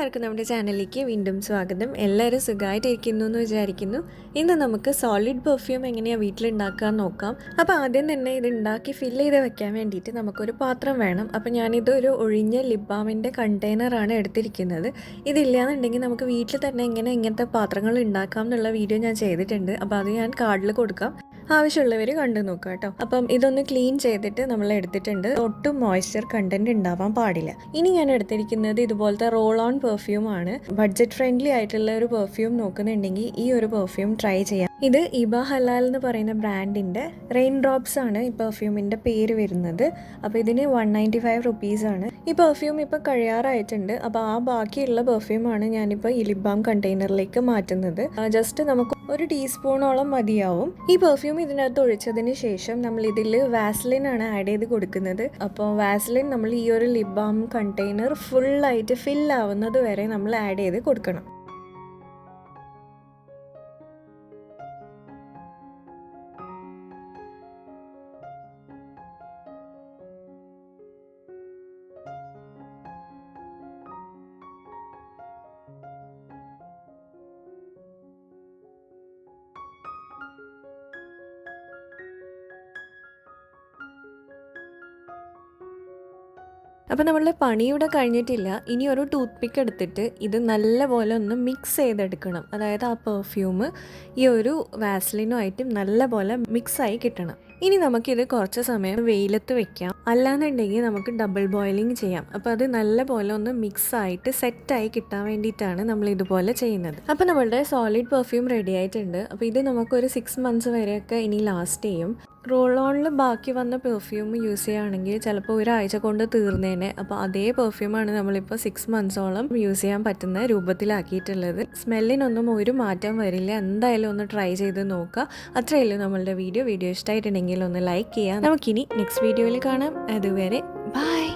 എല്ലാവർക്കും നമ്മുടെ ചാനലിലേക്ക് വീണ്ടും സ്വാഗതം. എല്ലാവരും സുഖമായിട്ടിരിക്കുന്നു എന്ന് വിചാരിക്കുന്നു. ഇന്ന് നമുക്ക് സോളിഡ് പെർഫ്യൂം എങ്ങനെയാണ് വീട്ടിലുണ്ടാക്കാൻ നോക്കാം. അപ്പോൾ ആദ്യം തന്നെ ഇത് ഉണ്ടാക്കി ഫില്ല് ചെയ്ത് വെക്കാൻ വേണ്ടിയിട്ട് നമുക്കൊരു പാത്രം വേണം. അപ്പോൾ ഞാനിതൊരു ഒഴിഞ്ഞ ലിപ് ബാമിൻ്റെ കണ്ടെയ്നറാണ് എടുത്തിരിക്കുന്നത്. ഇതില്ലാന്നുണ്ടെങ്കിൽ നമുക്ക് വീട്ടിൽ തന്നെ എങ്ങനെ ഇങ്ങനത്തെ പാത്രങ്ങൾ ഉണ്ടാക്കാം എന്നുള്ള വീഡിയോ ഞാൻ ചെയ്തിട്ടുണ്ട്. അപ്പോൾ അത് ഞാൻ കാർഡിൽ കൊടുക്കാം, ആവശ്യമുള്ളവർ കണ്ടു നോക്കുക കേട്ടോ. അപ്പം ഇതൊന്ന് ക്ലീൻ ചെയ്തിട്ട് നമ്മൾ എടുത്തിട്ടുണ്ട്. ഒട്ടും മോയ്സ്ചർ കണ്ടന്റ് ഉണ്ടാവാൻ പാടില്ല. ഇനി ഞാൻ എടുത്തിരിക്കുന്നത് ഇതുപോലത്തെ റോൾ ഓൺ പെർഫ്യൂം ആണ്. ബഡ്ജറ്റ് ഫ്രണ്ട്ലി ആയിട്ടുള്ള ഒരു പെർഫ്യൂം നോക്കുന്നുണ്ടെങ്കിൽ ഈ ഒരു പെർഫ്യൂം ട്രൈ ചെയ്യാം. ഇത് ഇബ ഹലാൽ എന്ന് പറയുന്ന ബ്രാൻഡിന്റെ റെയിൻ ഡ്രോപ്സ് ആണ് ഈ പെർഫ്യൂമിന്റെ പേര് വരുന്നത്. അപ്പോൾ ഇതിന് 195 റുപ്പീസ് ആണ്. ഈ പെർഫ്യൂം ഇപ്പോൾ കഴിയാറായിട്ടുണ്ട്. അപ്പോൾ ആ ബാക്കിയുള്ള പെർഫ്യൂമാണ് ഞാനിപ്പോൾ ഈ ലിപ് ബാം കണ്ടെയ്നറിലേക്ക് മാറ്റുന്നത്. ജസ്റ്റ് നമുക്ക് ഒരു ടീസ്പൂണോളം മതിയാവും. ഈ പെർഫ്യൂം ഇതിനകത്ത് ഒഴിച്ചതിന് ശേഷം നമ്മൾ ഇതിൽ വാസ്ലിൻ ആണ് ആഡ് ചെയ്ത് കൊടുക്കുന്നത്. അപ്പോൾ വാസ്ലിൻ നമ്മൾ ഈ ഒരു ലിപ് ബാം കണ്ടെയ്നർ ഫുള്ളായിട്ട് ഫില്ലാവുന്നത് വരെ നമ്മൾ ആഡ് ചെയ്ത് കൊടുക്കണം. അപ്പോൾ നമ്മളുടെ പണിയുടെ കഴിഞ്ഞിട്ടില്ല. ഇനി ഒരു ടൂത്ത് പിക്ക് എടുത്തിട്ട് ഇത് നല്ലപോലെ ഒന്ന് മിക്സ് ചെയ്തെടുക്കണം. അതായത് ആ പെർഫ്യൂം ഈ ഒരു വാസ്ലിനുമായിട്ട് നല്ലപോലെ മിക്സായി കിട്ടണം. ഇനി നമുക്കിത് കുറച്ച് സമയം വെയിലത്ത് വെക്കാം. അല്ലാന്നുണ്ടെങ്കിൽ നമുക്ക് ഡബിൾ ബോയിലിംഗ് ചെയ്യാം. അപ്പോൾ അത് നല്ലപോലെ ഒന്ന് മിക്സായിട്ട് സെറ്റായി കിട്ടാൻ വേണ്ടിയിട്ടാണ് നമ്മൾ ഇതുപോലെ ചെയ്യുന്നത്. അപ്പോൾ നമ്മളുടെ സോളിഡ് പെർഫ്യൂം റെഡി ആയിട്ടുണ്ട്. അപ്പോൾ ഇത് നമുക്കൊരു 6 months വരെയൊക്കെ ഇനി ലാസ്റ്റ് ചെയ്യും. റോൾ ഓണിൽ ബാക്കി വന്ന പെർഫ്യൂം യൂസ് ചെയ്യുകയാണെങ്കിൽ ചിലപ്പോൾ ഒരാഴ്ച കൊണ്ട് തീർന്നേനെ. അപ്പോൾ അതേ പെർഫ്യൂമാണ് നമ്മളിപ്പോൾ 6 monthsോളം യൂസ് ചെയ്യാൻ പറ്റുന്ന രൂപത്തിലാക്കിയിട്ടുള്ളത്. സ്മെല്ലിനൊന്നും ഒരു മാറ്റം വരില്ല. എന്തായാലും ഒന്ന് ട്രൈ ചെയ്ത് നോക്കുക. അത്രയല്ലേ നമ്മളുടെ വീഡിയോ ഇഷ്ടമായിട്ടുണ്ടെങ്കിൽ ഒന്ന് ലൈക്ക് ചെയ്യുക. നമുക്കിനി നെക്സ്റ്റ് വീഡിയോയിൽ കാണാം. അതുവരെ ബൈ.